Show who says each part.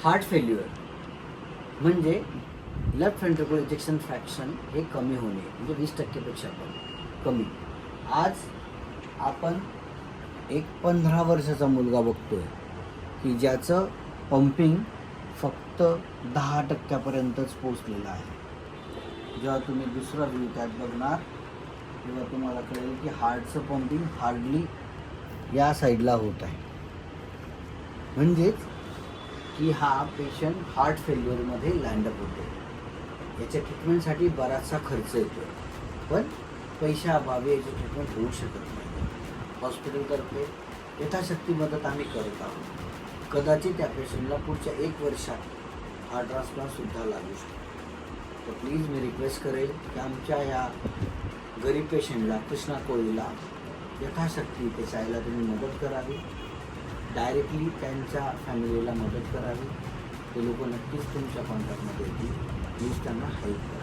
Speaker 1: Heart failure म्हणजे left ventricle ejection fraction हे कमी होणे, म्हणजे 20% पण कमी. आज आपण एक 15 वर्षाचा मुलगा बघतोय की ज्याचं पंपिंग फक्त 10% पोचलेलं आहे. जेव्हा तुम्ही दुसरा व्ह्यू त्यात बघणार तेव्हा तुम्हाला कळेल की हार्टचं पंपिंग हार्डली या साईडला होत आहे. म्हणजेच की हा पेशंट हार्ट फेल्युअरमध्ये लँडअप होतो. याच्या ट्रीटमेंटसाठी बराचसा खर्च येतो, पण पैशाअभावी याची ट्रीटमेंट होऊ शकत नाही. हॉस्पिटलतर्फे यथाशक्ती मदत आम्ही करत आहोत. कदाचित त्या पेशंटला पुढच्या 1 वर्षात हार्ट ट्रान्सप्लांटसुद्धा लागू शकतो. तर प्लीज मी रिक्वेस्ट करेल की आमच्या या गरीब पेशंटला, कृष्णा कोळीला यथाशक्ती त्याच्या आईला तुम्ही मदत करावी, डायरेक्टली त्यांच्या फॅमिलीला मदत करावी. ते लोक नक्कीच तुमच्या कॉन्टॅक्टमध्ये येतील. प्लीज त्यांना हेल्प करा.